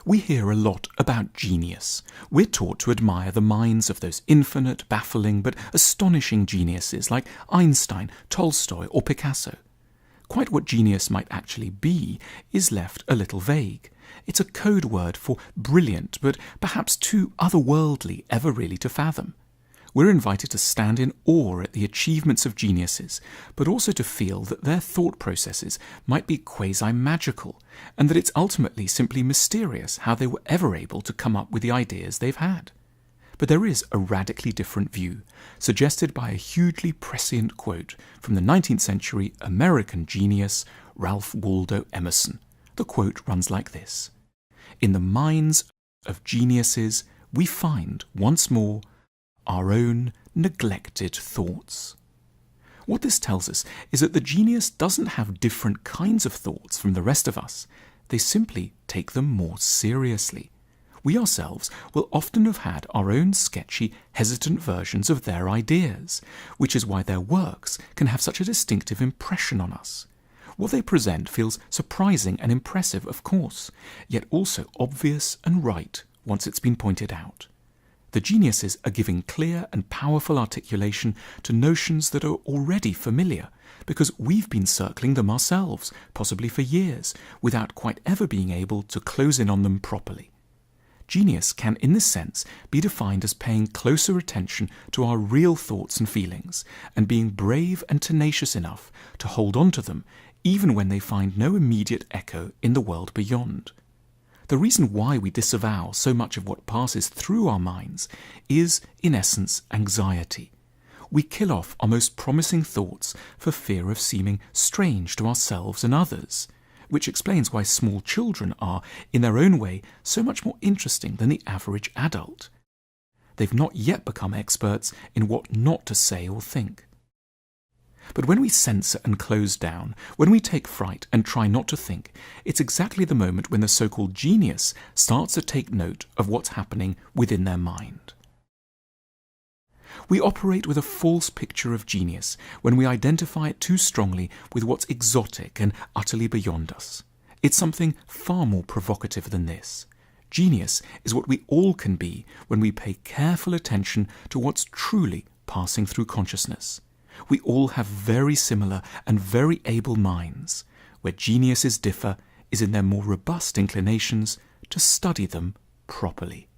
We hear a lot about genius. We're taught to admire the minds of those infinite, baffling, but astonishing geniuses like Einstein, Tolstoy, or Picasso. Quite what genius might actually be is left a little vague. It's a code word for brilliant, but perhaps too otherworldly ever really to fathom. We're invited to stand in awe at the achievements of geniuses, but also to feel that their thought processes might be quasi-magical, and that it's ultimately simply mysterious how they were ever able to come up with the ideas they've had. But there is a radically different view, suggested by a hugely prescient quote from the 19th century American genius Ralph Waldo Emerson. The quote runs like this: "In the minds of geniuses we find, once more, our own neglected thoughts." What this tells us is that the genius doesn't have different kinds of thoughts from the rest of us. They simply take them more seriously. We ourselves will often have had our own sketchy, hesitant versions of their ideas, which is why their works can have such a distinctive impression on us. What they present feels surprising and impressive, of course, yet also obvious and right once it's been pointed out. The geniuses are giving clear and powerful articulation to notions that are already familiar, because we've been circling them ourselves, possibly for years, without quite ever being able to close in on them properly. Genius can, in this sense, be defined as paying closer attention to our real thoughts and feelings, and being brave and tenacious enough to hold on to them, even when they find no immediate echo in the world beyond. The reason why we disavow so much of what passes through our minds is, in essence, anxiety. We kill off our most promising thoughts for fear of seeming strange to ourselves and others, which explains why small children are, in their own way, so much more interesting than the average adult. They've not yet become experts in what not to say or think. But when we censor and close down, when we take fright and try not to think, it's exactly the moment when the so-called genius starts to take note of what's happening within their mind. We operate with a false picture of genius when we identify it too strongly with what's exotic and utterly beyond us. It's something far more provocative than this. Genius is what we all can be when we pay careful attention to what's truly passing through consciousness. We all have very similar and very able minds. Where geniuses differ is in their more robust inclinations to study them properly.